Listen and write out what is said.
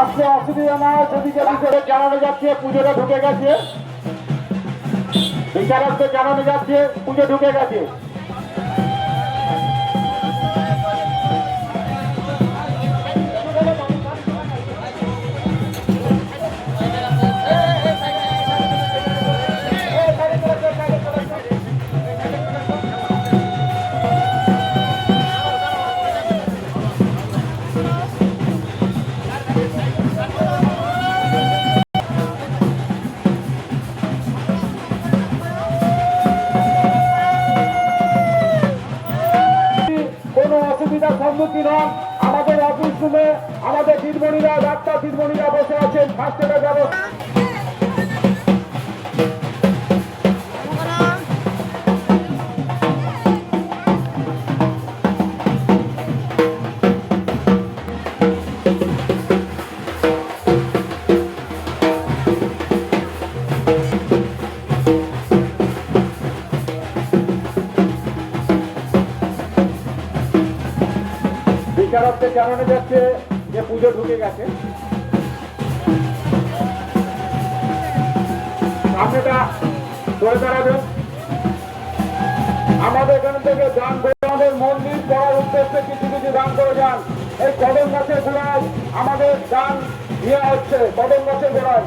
আজকে অসুবিধা না সেদিকে বিচারে জানানো যাচ্ছে পুজোটা ঢুকে গেছে, বিচারকদের জানানো যাচ্ছে পুজো ঢুকে গেছে। কোনো অসুবিধার সম্মুখীন হন, আমাদের অফিস রুমে আমাদের দিদিমণিরা, ডাক্তার দিদিমণিরা বসে আছেন, ফার্স্ট এডের ব্যবস্থা। বিচারকদের জানানো যাচ্ছে যে পুজো ঢুকে গেছে। সামনেটা ধরে দাঁড়াবেন। আমাদের এখান থেকে দান করে আমাদের মন্দির করার উদ্দেশ্যে কিছু কিছু দান করে যান। এই কদম গাছের গোড়ায় আমাদের দান দেওয়া হচ্ছে, কদম গাছের গোড়ায়।